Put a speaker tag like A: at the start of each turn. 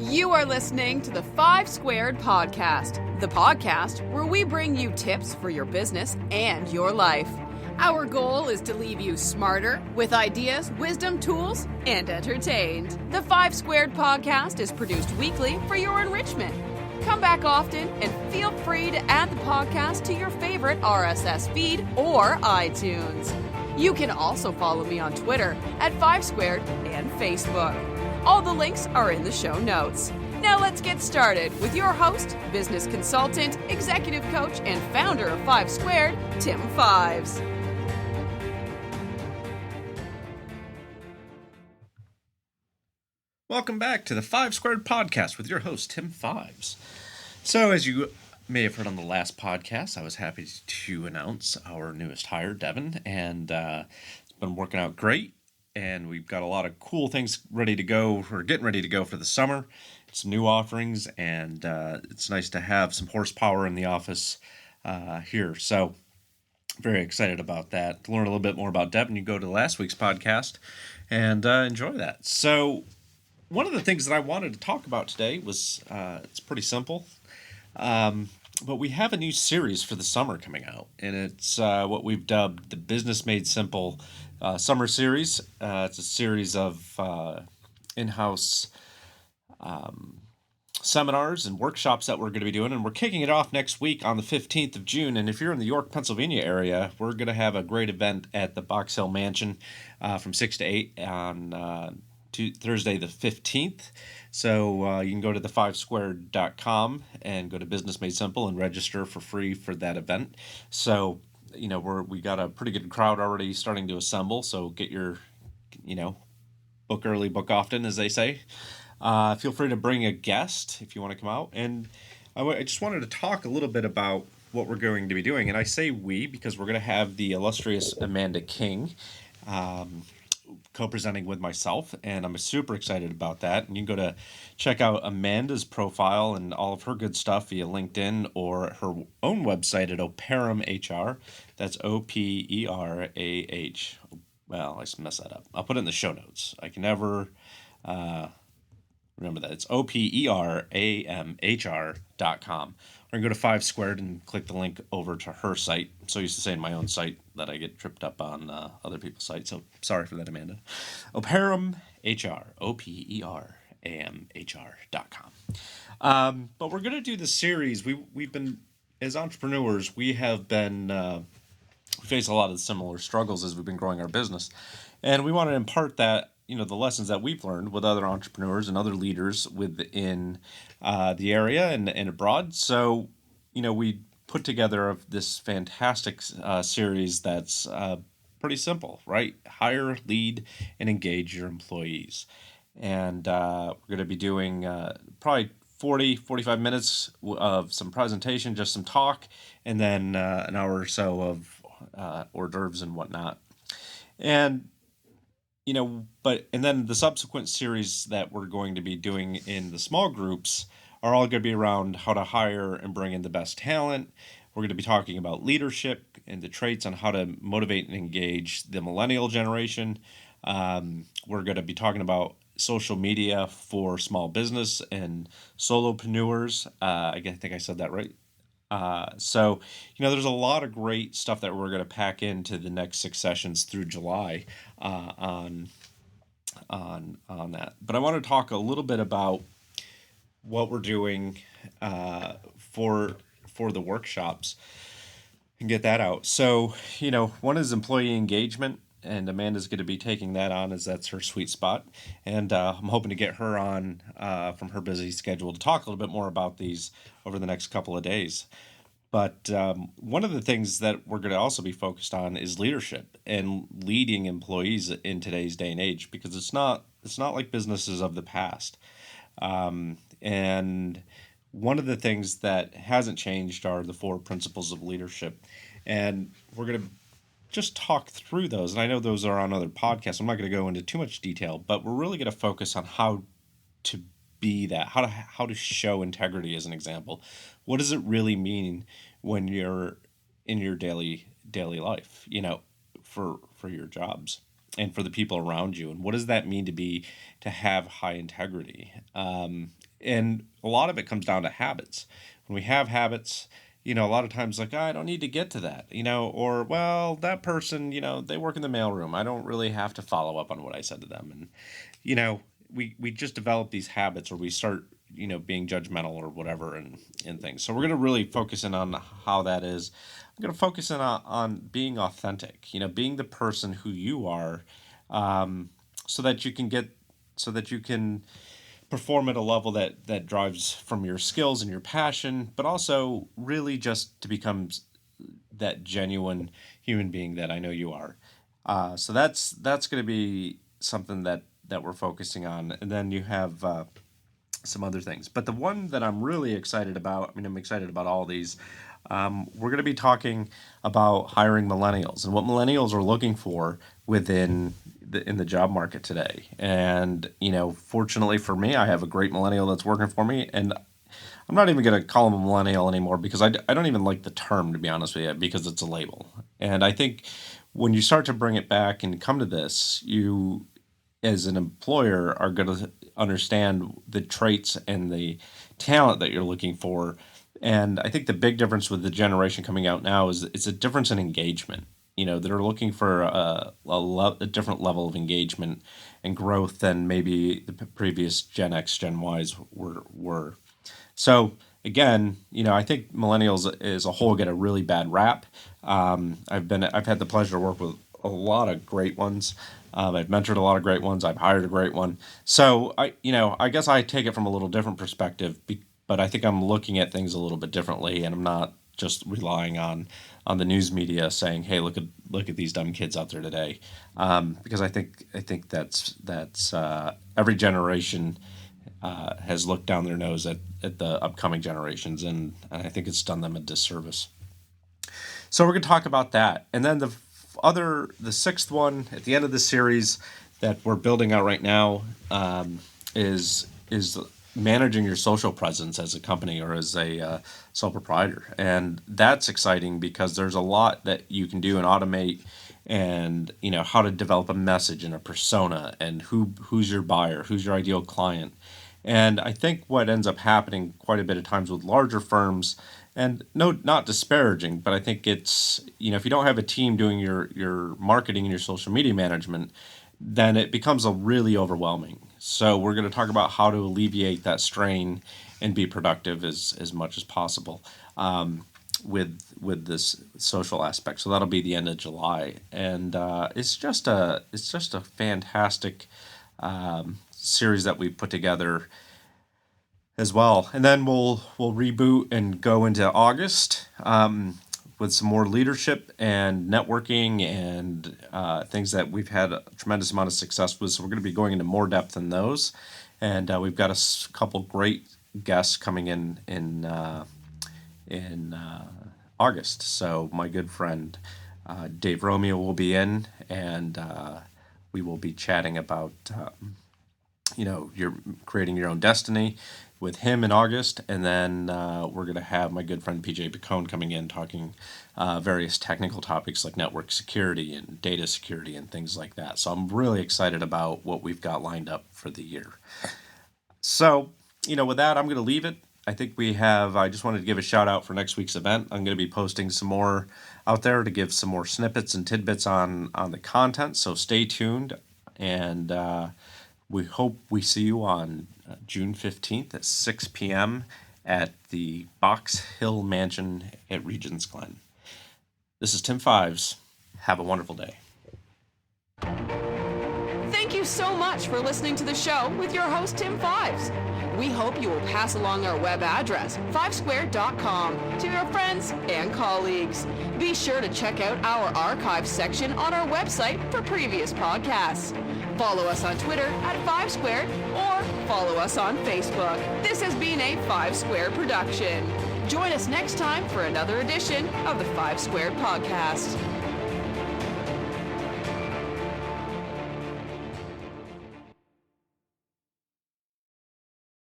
A: You are listening to the 5 Squared Podcast, the podcast where we bring you tips for your business and your life. Our goal is to leave you smarter with ideas, wisdom, tools, and entertained. The 5 Squared Podcast is produced weekly for your enrichment. Come back often and feel free to add the podcast to your favorite RSS feed or iTunes. You can also follow me on Twitter at 5 Squared and Facebook. All the links are in the show notes. Now let's get started with your host, business consultant, executive coach, and founder of 5 Squared, Tim Fives.
B: Welcome back to the 5 Squared Podcast with your host, Tim Fives. So, as you may have heard on the last podcast, I was happy to announce our newest hire, Devin, and it's been working out great. And we've got a lot of cool things ready to go. We're getting ready to go for the summer. Some new offerings, and it's nice to have some horsepower in the office here. So, very excited about that. To learn a little bit more about Devin, you go to last week's podcast and enjoy that. So, one of the things that I wanted to talk about today was, it's pretty simple, but we have a new series for the summer coming out, and it's what we've dubbed the Business Made Simple Summer Series. It's a series of in-house seminars and workshops that we're going to be doing, and we're kicking it off next week on the 15th of June, and if you're in the York, Pennsylvania area, we're going to have a great event at the Box Hill Mansion from 6 to 8 on Thursday the 15th. So you can go to the5squared.com and go to Business Made Simple and register for free for that event. So, you know, we got a pretty good crowd already starting to assemble. So get your, book early, book often, as they say. Feel free to bring a guest if you want to come out. And I just wanted to talk a little bit about what we're going to be doing. And I say we because we're going to have the illustrious Amanda King co-presenting with myself, and I'm super excited about that. And you can go to check out Amanda's profile and all of her good stuff via LinkedIn or her own website at Operum HR. That's OPERAH. Well, I messed that up. I'll put it in the show notes. I can never remember that. It's OPERAMHR.com. Or you can go to 5 Squared and click the link over to her site. I'm so used to saying my own site that I get tripped up on other people's sites. So sorry for that, Amanda. Operum HR, OPERAMHR.com. But we're going to do this series. We've been, as entrepreneurs, we have been, we face a lot of similar struggles as we've been growing our business. And we want to impart that, the lessons that we've learned with other entrepreneurs and other leaders within the area and abroad. So, we put together this fantastic series that's pretty simple, right? Hire, lead, and engage your employees. And we're going to be doing probably 45 minutes of some presentation, just some talk, and then an hour or so of hors d'oeuvres and whatnot. And and then the subsequent series that we're going to be doing in the small groups are all going to be around how to hire and bring in the best talent. We're going to be talking about leadership and the traits on how to motivate and engage the millennial generation. We're going to be talking about social media for small business and solopreneurs. I think I said that right. So there's a lot of great stuff that we're going to pack into the next 6 sessions through July on that. But I want to talk a little bit about what we're doing for the workshops and get that out. So, one is employee engagement, and Amanda's going to be taking that on as that's her sweet spot. And I'm hoping to get her on from her busy schedule to talk a little bit more about these over the next couple of days. But one of the things that we're going to also be focused on is leadership and leading employees in today's day and age, because it's not like businesses of the past. And one of the things that hasn't changed are the 4 principles of leadership. And we're going to just talk through those. And I know those are on other podcasts. I'm not going to go into too much detail, but we're really going to focus on how to be that, how to show integrity as an example. What does it really mean when you're in your daily life, for your jobs and for the people around you? And what does that mean to have high integrity? And a lot of it comes down to habits. When we have habits, a lot of times like, I don't need to get to that, or, well, that person, they work in the mailroom. I don't really have to follow up on what I said to them. And, we just develop these habits, or we start, being judgmental or whatever and things. So we're going to really focus in on how that is. I'm going to focus in on being authentic, being the person who you are, so that you can perform at a level that drives from your skills and your passion, but also really just to become that genuine human being that I know you are. So that's going to be something that we're focusing on. And then you have some other things. But the one that I'm really excited about, I'm excited about all these. We're going to be talking about hiring millennials and what millennials are looking for in the job market today. And, fortunately for me, I have a great millennial that's working for me. And I'm not even going to call him a millennial anymore, because I don't even like the term, to be honest with you, because it's a label. And I think when you start to bring it back and come to this, you, as an employer, are going to understand the traits and the talent that you're looking for. And I think the big difference with the generation coming out now is it's a difference in engagement. They're looking for a different level of engagement and growth than maybe the previous Gen X, Gen Ys were. So again, I think millennials as a whole get a really bad rap. I've had the pleasure to work with a lot of great ones. I've mentored a lot of great ones. I've hired a great one. So I guess I take it from a little different perspective, but I think I'm looking at things a little bit differently, and I'm not just relying on the news media saying, "Hey, look at these dumb kids out there today," because I think that's every generation has looked down their nose at the upcoming generations, and I think it's done them a disservice. So we're going to talk about that, and then the sixth one at the end of the series that we're building out right now is managing your social presence as a company or as a sole proprietor. And that's exciting because there's a lot that you can do and automate, and how to develop a message and a persona, and who's your buyer, who's your ideal client. And I think what ends up happening quite a bit of times with larger firms, and no, not disparaging, but I think it's, if you don't have a team doing your marketing and your social media management, then it becomes a really overwhelming. So we're going to talk about how to alleviate that strain and be productive as much as possible with this social aspect. So that'll be the end of July, and it's just a fantastic series that we put together as well. And then we'll reboot and go into August with some more leadership and networking and things that we've had a tremendous amount of success with. So we're going to be going into more depth in those. And we've got a couple great guests coming in August. So my good friend Dave Romeo will be in, and we will be chatting about you're creating your own destiny with him in August. And then we're going to have my good friend PJ Picone coming in, talking various technical topics like network security and data security and things like that. So I'm really excited about what we've got lined up for the year. So, with that, I'm going to leave it. I think I just wanted to give a shout out for next week's event. I'm going to be posting some more out there to give some more snippets and tidbits on the content. So stay tuned, and we hope we see you on June 15th at 6 p.m. at the Box Hill Mansion at Regents Glen. This is Tim Fives. Have a wonderful day.
A: Thank you so much for listening to the show with your host, Tim Fives. We hope you will pass along our web address, fivesquared.com, to your friends and colleagues. Be sure to check out our archives section on our website for previous podcasts. Follow us on Twitter at 5Squared, or follow us on Facebook. This has been a 5 Squared production. Join us next time for another edition of the 5 Squared Podcast.